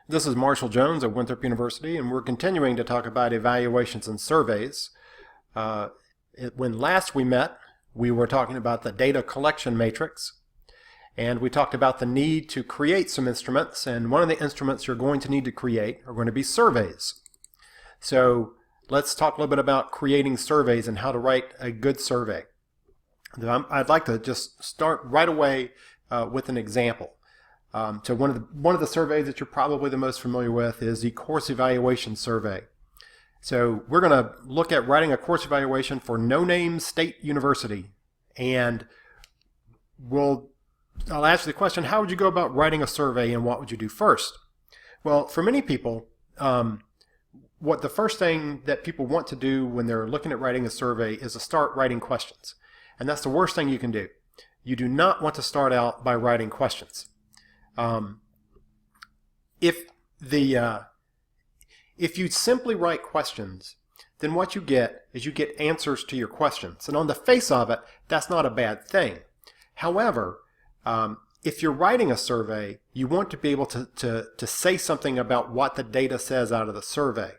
This is Marshall Jones at Winthrop University, and we're continuing to talk about evaluations and surveys. When last we met, we were talking about the data collection matrix, and we talked about the need to create some instruments, and one of the instruments you're going to need to create are going to be surveys. So let's talk a little bit about creating surveys and how to write a good survey. I'd like to just start right away with an example. So one of the surveys that you're probably the most familiar with is the course evaluation survey. So we're going to look at writing a course evaluation for no-name state university, and I'll ask you the question, how would you go about writing a survey and what would you do first? Well, for many people, what the first thing that people want to do when they're looking at writing a survey is to start writing questions, and that's the worst thing you can do. You do not want to start out by writing questions. If you simply write questions, then what you get is you get answers to your questions. And on the face of it, that's not a bad thing. However, if you're writing a survey, you want to be able to say something about what the data says out of the survey.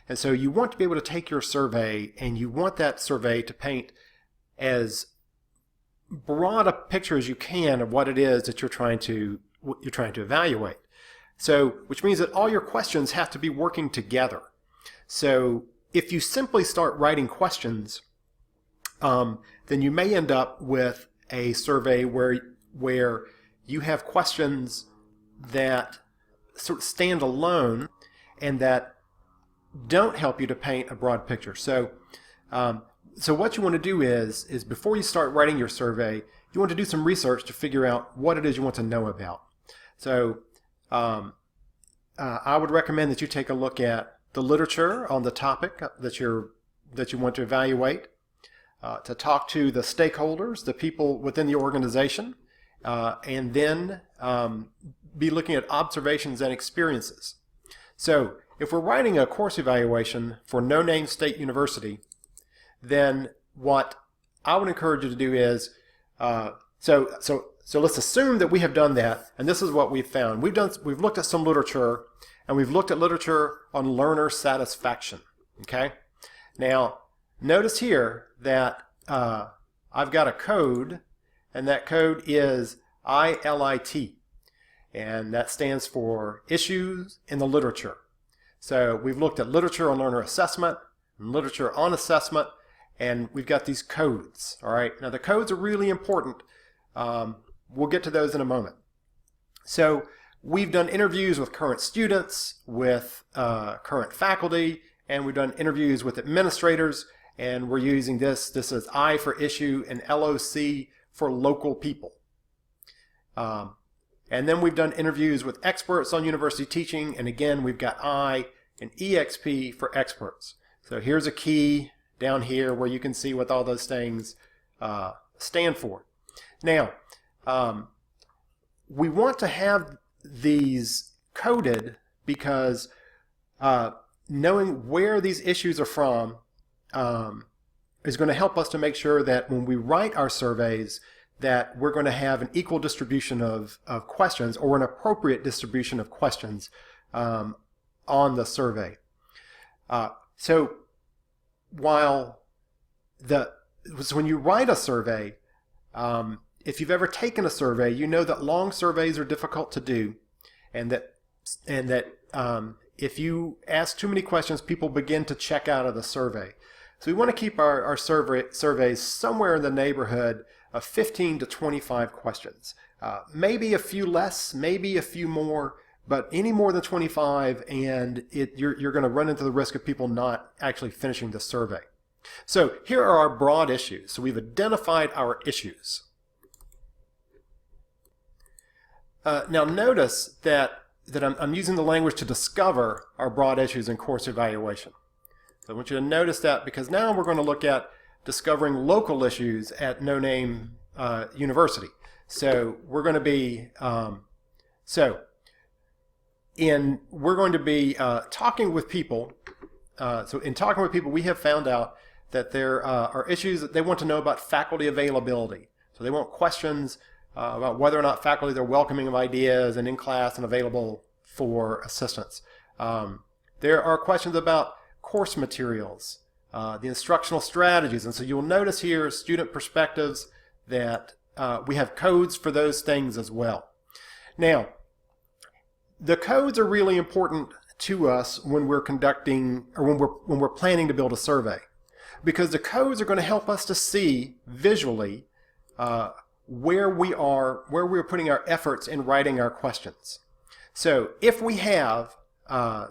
And so you want to be able to take your survey and you want that survey to paint as broad a picture as you can of what it is that you're trying to evaluate. So, which means that all your questions have to be working together. So if you simply start writing questions, then you may end up with a survey where you have questions that sort of stand alone and that don't help you to paint a broad picture. So what you want to do is before you start writing your survey, you want to do some research to figure out what it is you want to know about. So I would recommend that you take a look at the literature on the topic that you want to evaluate, to talk to the stakeholders, the people within the organization, and then be looking at observations and experiences. So if we're writing a course evaluation for no-name state university, then what I would encourage you to do is, so let's assume that we have done that, and this is what we've found. We've looked at some literature, and we've looked at literature on learner satisfaction. Okay? Now, notice here that I've got a code, and that code is ILIT, and that stands for Issues in the Literature. So we've looked at literature on learner assessment, and literature on assessment, and we've got these codes. All right? Now, the codes are really important. We'll get to those in a moment. So we've done interviews with current students, with current faculty, and we've done interviews with administrators, and we're using this is I for issue and LOC for local people. And then we've done interviews with experts on university teaching, and again we've got I and EXP for experts. So here's a key down here where you can see what all those things stand for. Now, we want to have these coded because knowing where these issues are from is going to help us to make sure that when we write our surveys that we're going to have an equal distribution of questions or an appropriate distribution of questions on the survey. So when you write a survey, if you've ever taken a survey, you know that long surveys are difficult to do, and that if you ask too many questions, people begin to check out of the survey. So we want to keep our surveys somewhere in the neighborhood of 15 to 25 questions. Maybe a few less, maybe a few more, but any more than 25, and you're going to run into the risk of people not actually finishing the survey. So here are our broad issues. So we've identified our issues. Now notice that I'm using the language to discover our broad issues in course evaluation. So I want you to notice that because now we're going to look at discovering local issues at no-name university. So we're going to be talking with people. So in talking with people, we have found out that there are issues that they want to know about faculty availability. So they want questions about whether or not faculty are welcoming of ideas and in class and available for assistance. There are questions about course materials, the instructional strategies, and so you'll notice here student perspectives that we have codes for those things as well. Now, the codes are really important to us when we're conducting or when we're planning to build a survey, because the codes are going to help us to see visually where we're putting our efforts in writing our questions. So if we have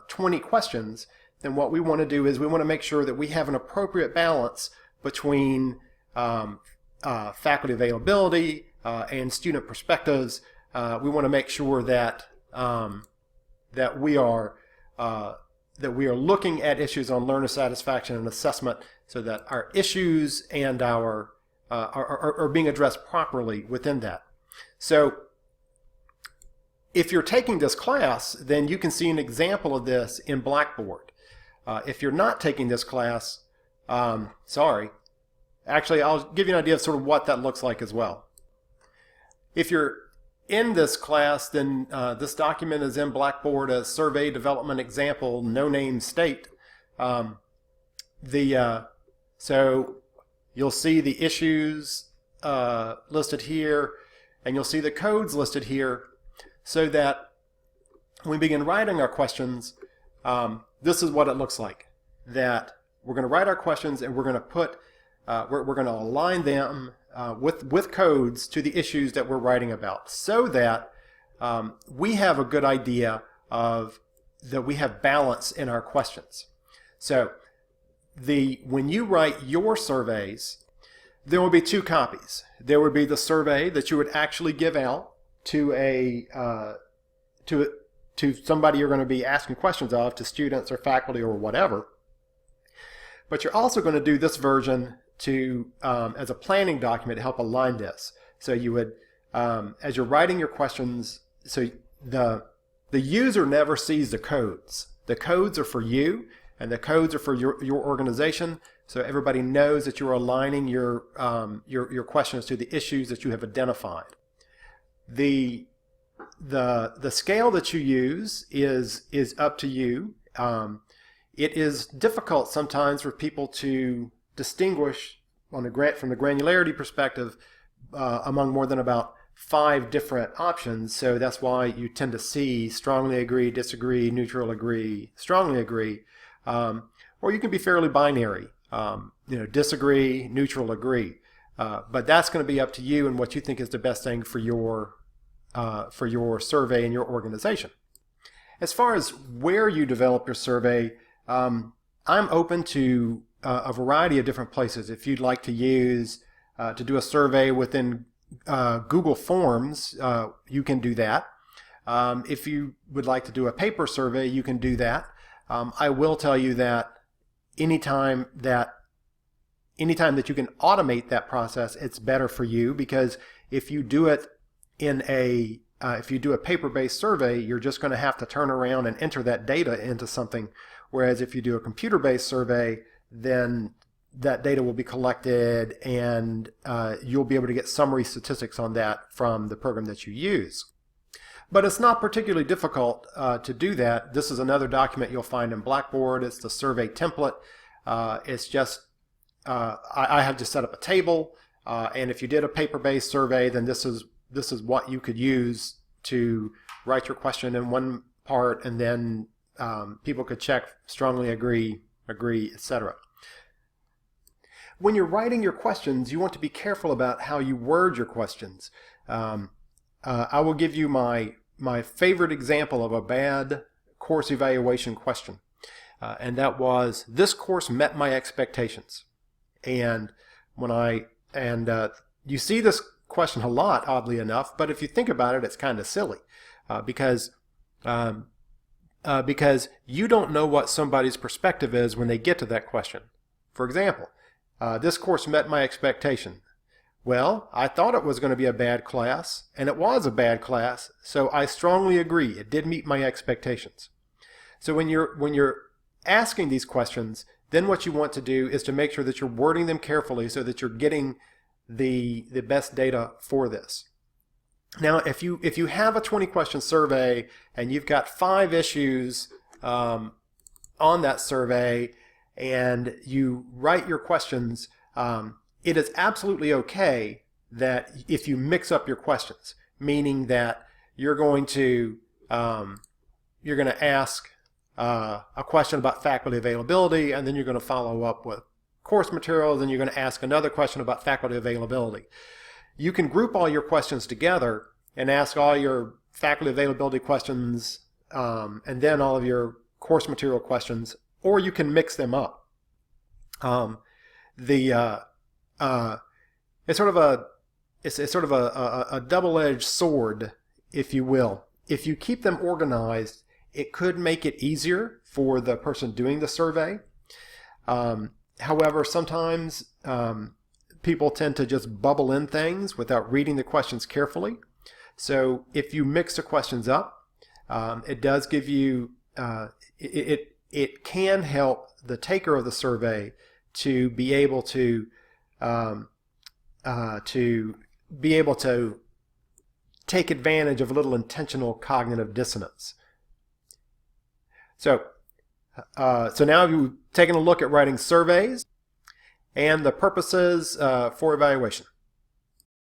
20 questions, then what we want to do is we want to make sure that we have an appropriate balance between faculty availability and student perspectives. We want to make sure that that we are looking at issues on learner satisfaction and assessment, so that our issues and our are being addressed properly within that. So if you're taking this class, then you can see an example of this in Blackboard. If you're not taking this class, sorry, actually I'll give you an idea of sort of what that looks like as well. If you're in this class, then this document is in Blackboard as Survey Development Example, No Name State. So you'll see the issues listed here, and you'll see the codes listed here, so that when we begin writing our questions, this is what it looks like. That we're going to write our questions, and we're going to put, we're going to align them with codes to the issues that we're writing about, so that we have a good idea of that we have balance in our questions. So when you write your surveys, there will be two copies. There would be the survey that you would actually give out to to somebody you're going to be asking questions of, to students or faculty or whatever. But you're also going to do this version to as a planning document to help align this. So you would, as you're writing your questions, so the user never sees the codes. The codes are for you, and the codes are for your organization, so everybody knows that you're aligning your questions to the issues that you have identified. The scale that you use is up to you. It is difficult sometimes for people to distinguish from the granularity perspective among more than about 5 different options. So that's why you tend to see strongly agree, disagree, neutral agree, strongly agree, or you can be fairly binary, disagree, neutral, agree. But that's going to be up to you and what you think is the best thing for your survey and your organization. As far as where you develop your survey, I'm open to a variety of different places. If you'd like to use to do a survey within Google Forms, you can do that. If you would like to do a paper survey, you can do that. I will tell you that anytime that you can automate that process, it's better for you, because if you do it if you do a paper-based survey, you're just going to have to turn around and enter that data into something. Whereas if you do a computer-based survey, then that data will be collected, and you'll be able to get summary statistics on that from the program that you use. But it's not particularly difficult to do that. This is another document you'll find in Blackboard. It's the survey template. It's just, I have just set up a table, and if you did a paper-based survey, then this is what you could use to write your question in one part, and then people could check strongly agree, etc. When you're writing your questions, you want to be careful about how you word your questions. I will give you my favorite example of a bad course evaluation question, and that was, this course met my expectations. And you see this question a lot, oddly enough, but if you think about it, it's kind of silly, because you don't know what somebody's perspective is when they get to that question. For example, this course met my expectation. Well, I thought it was going to be a bad class, and it was a bad class, so I strongly agree it did meet my expectations. So when you're asking these questions, then what you want to do is to make sure that you're wording them carefully so that you're getting the best data for this. Now, if you have a 20-question survey and you've got 5 issues on that survey and you write your questions, it is absolutely okay that if you mix up your questions, meaning that you're going to ask a question about faculty availability, and then you're going to follow up with course materials, and you're going to ask another question about faculty availability. You can group all your questions together and ask all your faculty availability questions and then all of your course material questions, or you can mix them up. It's sort of a double-edged sword, if you will. If you keep them organized, it could make it easier for the person doing the survey. However, sometimes people tend to just bubble in things without reading the questions carefully. So if you mix the questions up, it does give you, it can help the taker of the survey to be able to take advantage of a little intentional cognitive dissonance. So now you've taken a look at writing surveys and the purposes for evaluation.